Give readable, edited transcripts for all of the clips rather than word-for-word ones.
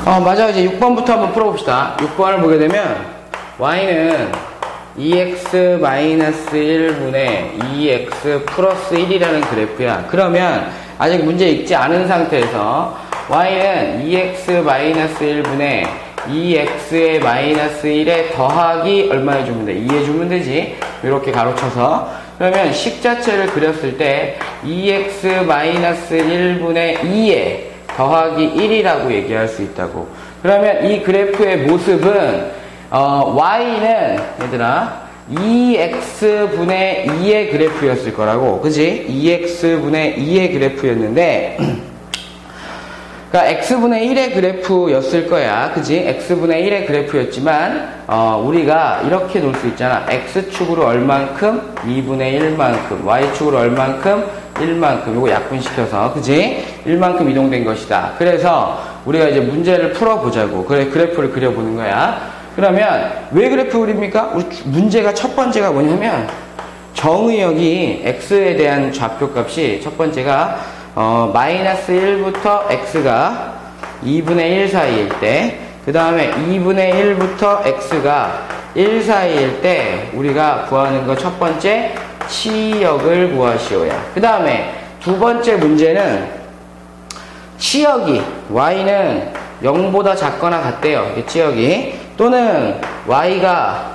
맞아. 이제 6번부터 한번 풀어봅시다. 6번을 보게 되면 y는 2x-1분의 2x 플러스 1이라는 그래프야. 그러면 아직 문제 읽지 않은 상태에서 y는 2x-1분의 2x의 마이너스 1에 더하기 얼마 해주면 돼? 2 해주면 되지. 이렇게 가로쳐서. 그러면 식 자체를 그렸을 때 2x-1분의 2에 더하기 1이라고 얘기할 수 있다고. 그러면 이 그래프의 모습은 y는 얘들아 2x분의 2의 그래프였을 거라고. 그지? 2x분의 2의 그래프였는데 그러니까 x분의 1의 그래프였을 거야. 그지? x분의 1의 그래프였지만 우리가 이렇게 놓을 수 있잖아. x축으로 얼만큼? 2분의 1만큼. y축으로 얼만큼? 1만큼. 이거 약분시켜서. 그지? 1만큼 이동된 것이다. 그래서 우리가 이제 문제를 풀어보자고. 그래, 그래프를 그려보는 거야. 그러면 왜 그래프 그립니까? 우리 문제가 첫 번째가 뭐냐면 정의역이 x에 대한 좌표값이 첫 번째가 마이너스 1부터 x가 2분의 1 사이일 때, 그 다음에 2분의 1부터 x가 1 사이일 때 우리가 구하는 거 첫 번째 치역을 구하시오야. 그 다음에 두 번째 문제는 치역이 y는 0보다 작거나 같대요. 치역이. 또는 y가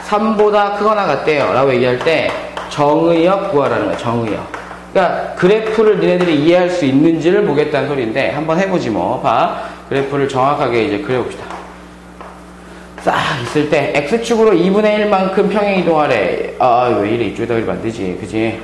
3보다 크거나 같대요. 라고 얘기할 때 정의역 구하라는 거야. 정의역. 그러니까 그래프를 니네들이 이해할 수 있는지를 보겠다는 소리인데 한번 해보지 뭐. 봐. 그래프를 정확하게 이제 그려봅시다. 싹 있을 때 x축으로 2분의 1만큼 평행이동하래. 왜 이래? 이쪽에다 그리면 안 되지. 그지?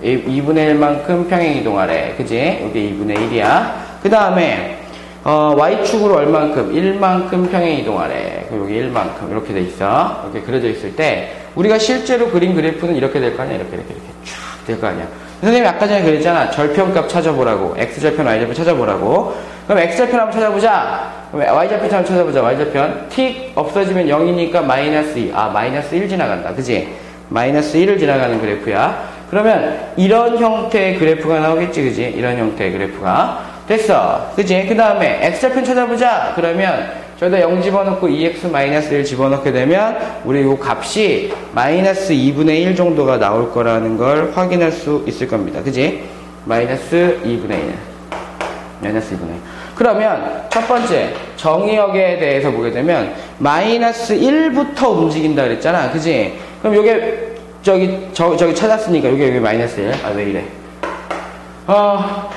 2분의 1만큼 평행이동하래. 그지? 여기 2분의 1이야. 그 다음에 y축으로 얼만큼? 1만큼 평행이동하래. 여기 1만큼 이렇게 돼 있어. 이렇게 그려져 있을 때 우리가 실제로 그린 그래프는 이렇게 될 거 아니야? 이렇게 쭉 될 거 아니야? 선생님이 아까 전에 그랬잖아. 절편값 찾아보라고. x절편, y절편 찾아보라고. 그럼 x절편 한번 찾아보자. 그럼 y절편 한번 찾아보자. y절편. 틱 없어지면 0이니까 마이너스 2. 마이너스 1 지나간다. 그지? 마이너스 1을 지나가는 그래프야. 그러면 이런 형태의 그래프가 나오겠지. 그지? 이런 형태의 그래프가. 됐어. 그지? 그 다음에 x절편 찾아보자. 그러면 저기다 0 집어넣고 2x-1 집어넣게 되면 우리 요 값이 마이너스 2분의 1 정도가 나올 거라는 걸 확인할 수 있을 겁니다. 그지? 마이너스 2분의 1. 마이너스 2분의 1. 그러면 첫 번째 정의역에 대해서 보게 되면 마이너스 1부터 움직인다 그랬잖아. 그지? 그럼 요게 저기 찾았으니까 요게 마이너스 1. 왜 이래?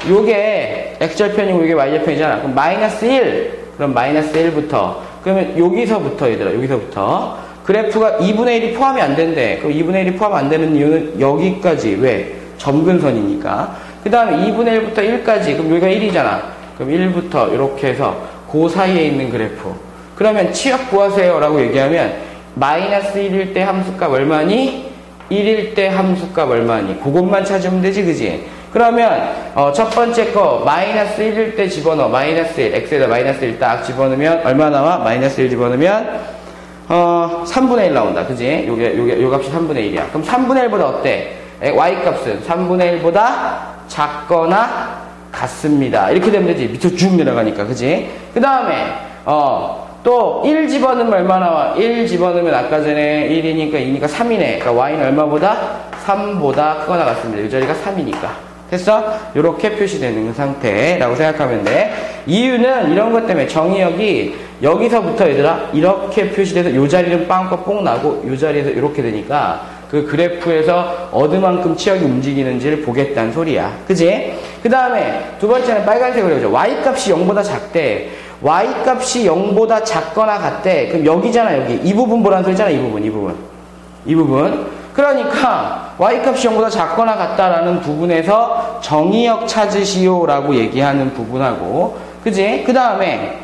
요게 x절편이고 요게 y절편이잖아. 그럼 마이너스 1. 그럼 마이너스 1부터. 그러면 여기서부터 얘들아. 여기서부터. 그래프가 2분의 1이 포함이 안 된대. 그럼 2분의 1이 포함 안 되는 이유는 여기까지. 왜? 점근선이니까. 그 다음에 2분의 1부터 1까지. 그럼 여기가 1이잖아. 그럼 1부터 이렇게 해서 그 사이에 있는 그래프. 그러면 치역 구하세요 라고 얘기하면 마이너스 1일 때 함수값 얼마니? 1일 때 함수값 얼마니? 그것만 찾으면 되지. 그지? 그러면 첫 번째 거 마이너스 1일 때 집어넣어. 마이너스 1. x에다 마이너스 1 딱 집어넣으면 얼마 나와? 마이너스 1 집어넣으면 3분의 1 나온다. 그지? 요 값이 3분의 1이야. 그럼 3분의 1보다 어때? y 값은 3분의 1보다 작거나 같습니다. 이렇게 되면 되지. 밑으로 쭉 내려가니까. 그지? 그 다음에 또 1 집어넣으면 얼마 나와? 1 집어넣으면 아까 전에 1이니까 2니까 3이네. 그러니까 y는 얼마보다? 3보다 크거나 같습니다. 이 자리가 3이니까. 됐어? 이렇게 표시되는 상태라고 생각하면 돼. 이유는 이런 것 때문에 정의역이 여기서부터 얘들아 이렇게 표시돼서 이 자리는 빵긋 뽕 나고 이 자리에서 이렇게 되니까 그 그래프에서 어느만큼 치역이 움직이는지를 보겠다는 소리야. 그지? 그 다음에 두 번째는 빨간색으로 해보자. y값이 0보다 작대. y값이 0보다 작거나 같대. 그럼 여기잖아. 여기. 이 부분 보라는 소리잖아. 이 부분. 그러니까 y값이 0보다 작거나 같다라는 부분에서 정의역 찾으시오 라고 얘기하는 부분하고, 그지? 그 다음에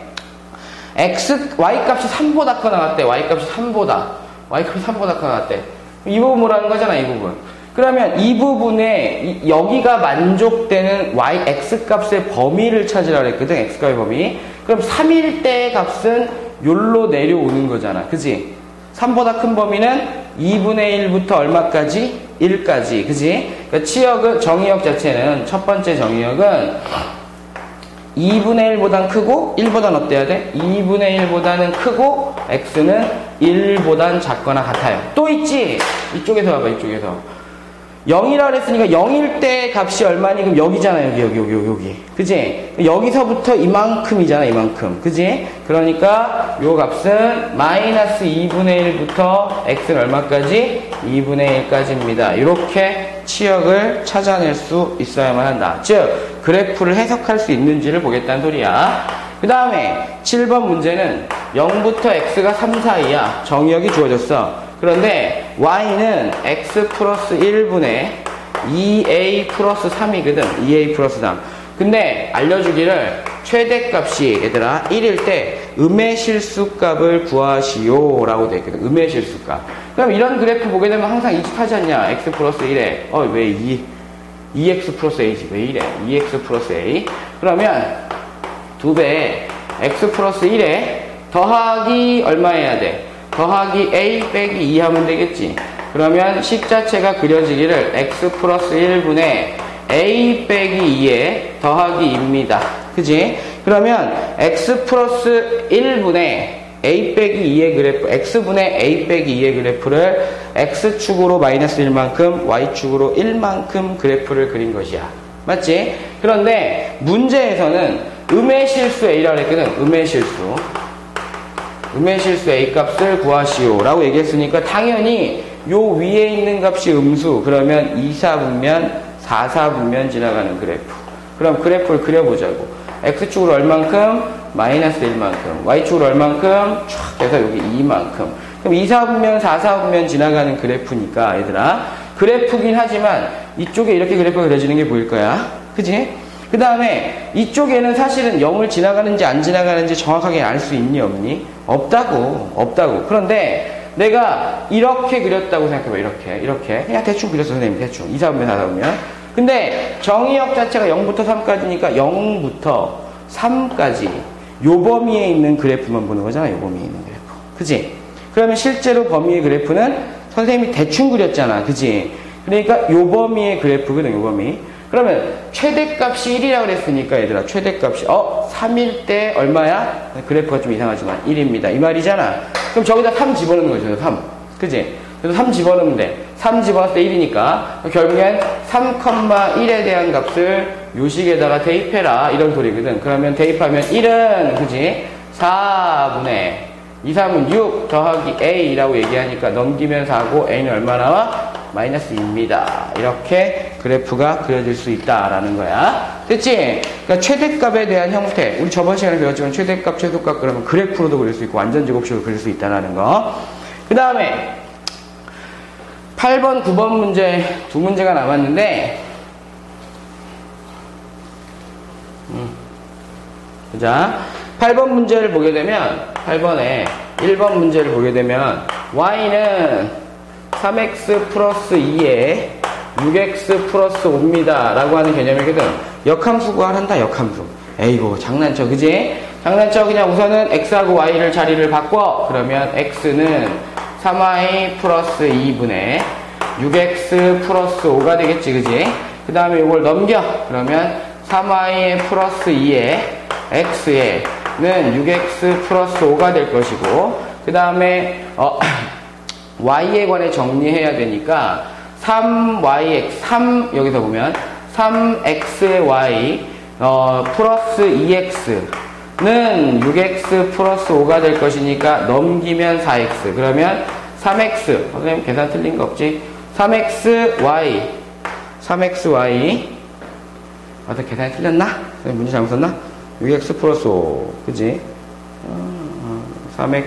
y값이 3보다 크거나 같대. y값이 3보다 크거나 같대. 이 부분 뭐라는 거잖아. 이 부분. 그러면 이 부분에 여기가 만족되는 x값의 범위를 찾으라 그랬거든. x값의 범위. 그럼 3일 때 값은 요로 내려오는 거잖아. 그지? 3보다 큰 범위는 2분의 1부터 얼마까지? 1까지. 그지? 그러니까 치역은, 정의역 자체는, 첫 번째 정의역은 2분의 1보단 크고 1보단 어때야 돼? 2분의 1보다는 크고 x는 1보단 작거나 같아요. 또 있지? 이쪽에서 봐봐, 이쪽에서. 0이라 그랬으니까 0일 때 값이 얼마니? 그럼 여기잖아, 여기. 그지? 여기서부터 이만큼이잖아, 이만큼. 그지? 그러니까 요 값은 마이너스 2분의 1부터 x는 얼마까지? 2분의 1까지입니다. 이렇게 치역을 찾아낼 수 있어야만 한다. 즉, 그래프를 해석할 수 있는지를 보겠다는 소리야. 그 다음에 7번 문제는 0부터 x가 3 사이야. 정의역이 주어졌어. 그런데 y는 x 플러스 1분의 2a 플러스 3이거든. 2a 플러스 3. 근데 알려주기를 최대값이 얘들아 1일 때 음의 실수값을 구하시오 라고 되어 있거든. 음의 실수값. 그럼 이런 그래프 보게 되면 항상 이직하지 않냐? x 플러스 1에 왜 2x 플러스 a지? 왜 이래? 2x 플러스 a. 그러면 2배 x 플러스 1에 더하기 얼마 해야 돼? 더하기 a 빼기 2 하면 되겠지. 그러면 식 자체가 그려지기를 x 플러스 1분의 a 빼기 2에 더하기 2입니다. 그지? 그러면 x 플러스 1분의 a 빼기 2의 그래프, x분의 a 빼기 2의 그래프를 x축으로 마이너스 1만큼, y축으로 1만큼 그래프를 그린 것이야. 맞지? 그런데 문제에서는 음의 실수 a라고 했거든. 음의 실수 a 값을 구하시오 라고 얘기했으니까 당연히 요 위에 있는 값이 음수. 그러면 2, 4분면, 4, 4분면 지나가는 그래프. 그럼 그래프를 그려보자고. x축으로 얼만큼? 마이너스 1만큼. y축으로 얼만큼? 촥 해서 여기 2만큼. 그럼 2, 4분면, 4, 4분면 지나가는 그래프니까 얘들아. 그래프긴 하지만 이쪽에 이렇게 그래프가 그려지는 게 보일 거야. 그지? 그 다음에 이쪽에는 사실은 0을 지나가는지 안 지나가는지 정확하게 알 수 있니 없니? 없다고. 그런데 내가 이렇게 그렸다고 생각해봐. 이렇게 그냥 대충 그렸어 선생님. 대충 2, 4분면 4, 4분면. 근데 정의역 자체가 0부터 3까지니까 0부터 3까지 요 범위에 있는 그래프만 보는 거잖아. 요 범위에 있는 그래프. 그지? 그러면 실제로 범위의 그래프는 선생님이 대충 그렸잖아. 그지? 그러니까 요 범위의 그래프거든. 요 범위. 그러면 최대값이 1이라고 그랬으니까 얘들아 최대값이 3일 때 얼마야? 그래프가 좀 이상하지만 1입니다. 이 말이잖아. 그럼 저기다 3 집어넣는 거죠. 3. 그지? 그래서 3 집어넣으면 돼. 3 집어넣을 때 1이니까 결국엔 3,1에 대한 값을 요식에다가 대입해라 이런 소리거든. 그러면 대입하면 1은 그지? 4분의 2, 3은 6 더하기 a라고 얘기하니까 넘기면 4고 a는 얼마 나와? 마이너스 2입니다. 이렇게 그래프가 그려질 수 있다라는 거야. 됐지? 그러니까 최대값에 대한 형태. 우리 저번 시간에 배웠지만 최대값, 최소값 그러면 그래프로도 그릴 수 있고 완전 제곱식으로 그릴 수 있다라는 거. 그 다음에 8번, 9번 문제 두 문제가 남았는데 자, 8번 문제를 보게 되면 8번에 1번 문제를 보게 되면 y는 3x 플러스 2에 6x 플러스 5입니다 라고 하는 개념이거든. 역함수 구하란다. 역함수. 에이고 장난쳐. 그지? 장난쳐. 그냥 우선은 x하고 y를 자리를 바꿔. 그러면 x는 3y 플러스 2분의 6x 플러스 5가 되겠지. 그지? 그 다음에 이걸 넘겨. 그러면 3y 플러스 2에 x에는 6x 플러스 5가 될 것이고 그 다음에 y에 관해 정리해야 되니까 3 여기서 보면 3x의 y 플러스 2x는 6x 플러스 5가 될 것이니까 넘기면 4x. 그러면 3x 선생님 계산 틀린 거 없지? 3xy 어떻게 계산이 틀렸나? 선생님 문제 잘못 썼나? 6x 플러스 5 그지? 3x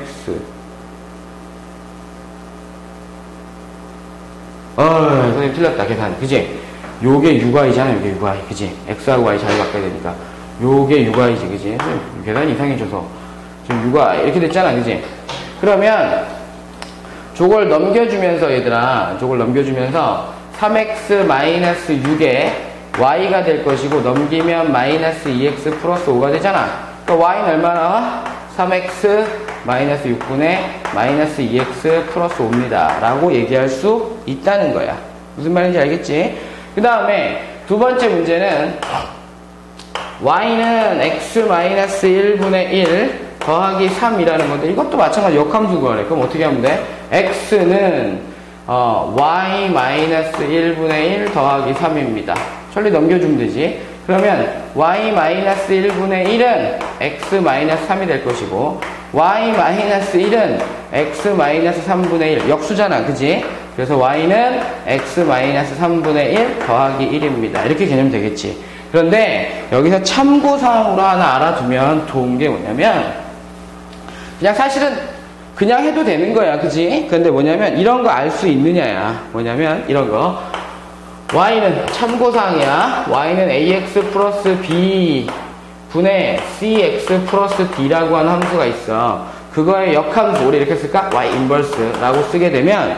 선생님 틀렸다 계산. 그지? 요게 6y잖아. 요게 6y. 그지? x하고 y 자리 바꿔야 되니까 요게 6y지. 그지? 계산이 이상해져서 지금 6y 이렇게 됐잖아. 그지? 그러면 저걸 넘겨주면서 얘들아 저걸 넘겨주면서 3x 마이너스 6에 y가 될 것이고 넘기면 마이너스 2x 플러스 5가 되잖아. 그러니까 y는 얼마 나와? 3x 마이너스 6분의 마이너스 2x 플러스 5입니다 라고 얘기할 수 있다는 거야. 무슨 말인지 알겠지? 그 다음에 두 번째 문제는 y는 x-1분의 1 더하기 3이라는 건데 이것도 마찬가지 역함수 구하래. 그럼 어떻게 하면 돼? x는 y-1분의 1 더하기 3입니다. 천리 넘겨주면 되지. 그러면 y-1분의 1은 x-3이 될 것이고 y-1은 x-3분의 1 역수잖아. 그지? 그래서 y는 x-3분의 1 더하기 1입니다. 이렇게 개념 되겠지. 그런데 여기서 참고사항으로 하나 알아두면 좋은 게 뭐냐면 그냥 사실은 그냥 해도 되는 거야. 그지? 근데 뭐냐면 이런 거 알 수 있느냐야. 뭐냐면 이런 거 y는 참고사항이야. y는 ax 플러스 b 분의 cx 플러스 d라고 하는 함수가 있어. 그거의 역함수 우리 이렇게 쓸까? y 인버스라고 쓰게 되면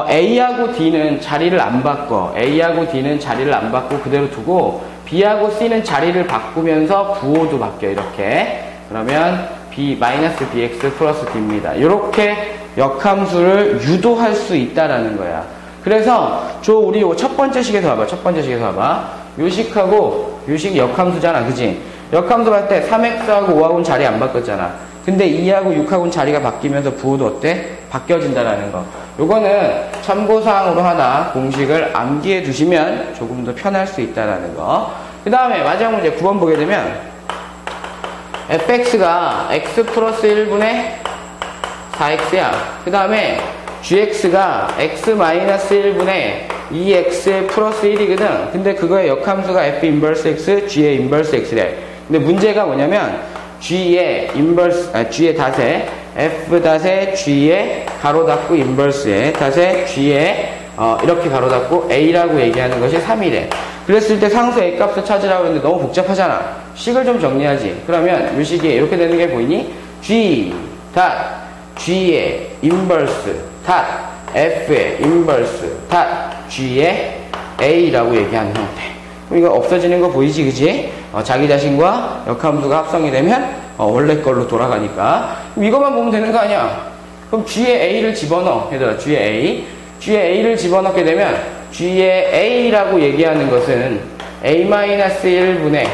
a하고 d는 자리를 안 바꿔. a하고 d는 자리를 안 바꾸고 그대로 두고 b하고 c는 자리를 바꾸면서 부호도 바뀌어. 이렇게. 그러면 bx 플러스 d입니다. 이렇게 역함수를 유도할 수 있다라는 거야. 그래서 우리 첫 번째 식에서 봐봐. 첫 번째 식에서 봐봐. 요식하고 요식 역함수잖아. 그지? 역함수 할 때 3x하고 5하고는 자리 안 바꿨잖아. 근데 2하고 6하고는 자리가 바뀌면서 부호도 어때? 바뀌어진다라는 거. 요거는 참고사항으로 하나 공식을 암기해 두시면 조금 더 편할 수 있다라는 거. 그 다음에 마지막 문제 9번 보게 되면 fx가 x 플러스 1분의 4x야. 그 다음에 gx가 x 마이너스 1분의 2x의 플러스 1이거든. 근데 그거의 역함수가 f 인버스 x, g의 인버스 x래. 근데 문제가 뭐냐면 g의 닷에 f 닷에 g의 가로 닫고 인버스에 닷에 g의 이렇게 가로 닫고 a라고 얘기하는 것이 3이래. 그랬을 때 상수 a 값을 찾으라고 했는데 너무 복잡하잖아. 식을 좀 정리하지. 그러면 이 식이 이렇게 되는 게 보이니? g 닷 g의 인버스 닷 f의 인버스 닷 g의 a라고 얘기하는 형태. 그럼 이거 없어지는 거 보이지? 그지? 자기 자신과 역함수가 합성이 되면 원래 걸로 돌아가니까. 그럼 이것만 보면 되는 거 아니야? 그럼 g의 a를 집어넣어. 얘들아, g의 a를 집어넣게 되면 g의 a라고 얘기하는 것은 a-1분의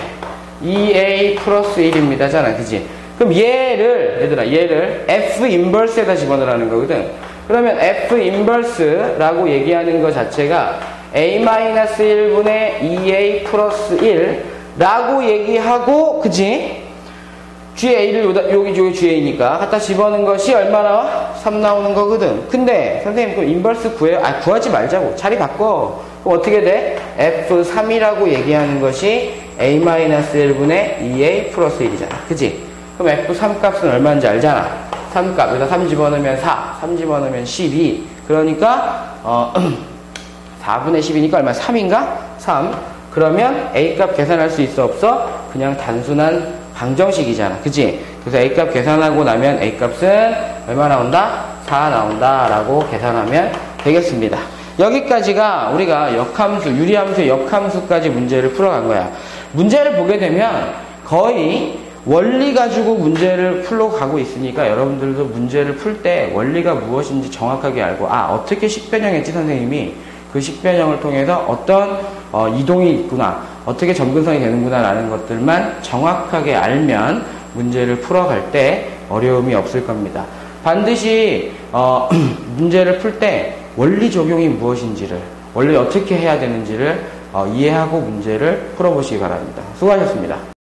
2a 플러스 1입니다. 잖아. 그지? 그럼 얘를 f 인버스에다 집어넣으라는 거거든. 그러면 f 인버스라고 얘기하는 것 자체가 a-1분의 2a 플러스 1라고 얘기하고, 그지? GA를 여기 GA니까 갖다 집어넣은 것이 얼마 나와? 3 나오는 거거든. 근데 선생님 그럼 인버스 구해요? 구하지 말자고. 자리 바꿔. 그럼 어떻게 돼? F3이라고 얘기하는 것이 a-1분의 2a 플러스 1이잖아. 그지? 그럼 F3 값은 얼마인지 알잖아. 3 값. 여기다 3 집어넣으면 4, 3 집어넣으면 12. 그러니까 4분의 10이니까 얼마? 3인가? 3. 그러면 a 값 계산할 수 있어 없어? 그냥 단순한 방정식이잖아. 그치? 그래서 A값 계산하고 나면 A값은 얼마 나온다? 4 나온다 라고 계산하면 되겠습니다. 여기까지가 우리가 역함수, 유리함수의 역함수까지 문제를 풀어간 거야. 문제를 보게 되면 거의 원리 가지고 문제를 풀러 가고 있으니까 여러분들도 문제를 풀 때 원리가 무엇인지 정확하게 알고 어떻게 식변형했지 선생님이 그 식변형을 통해서 어떤 이동이 있구나, 어떻게 점근성이 되는구나 라는 것들만 정확하게 알면 문제를 풀어갈 때 어려움이 없을 겁니다. 반드시 문제를 풀 때 원리 적용이 무엇인지를, 원래 어떻게 해야 되는지를 이해하고 문제를 풀어보시기 바랍니다. 수고하셨습니다.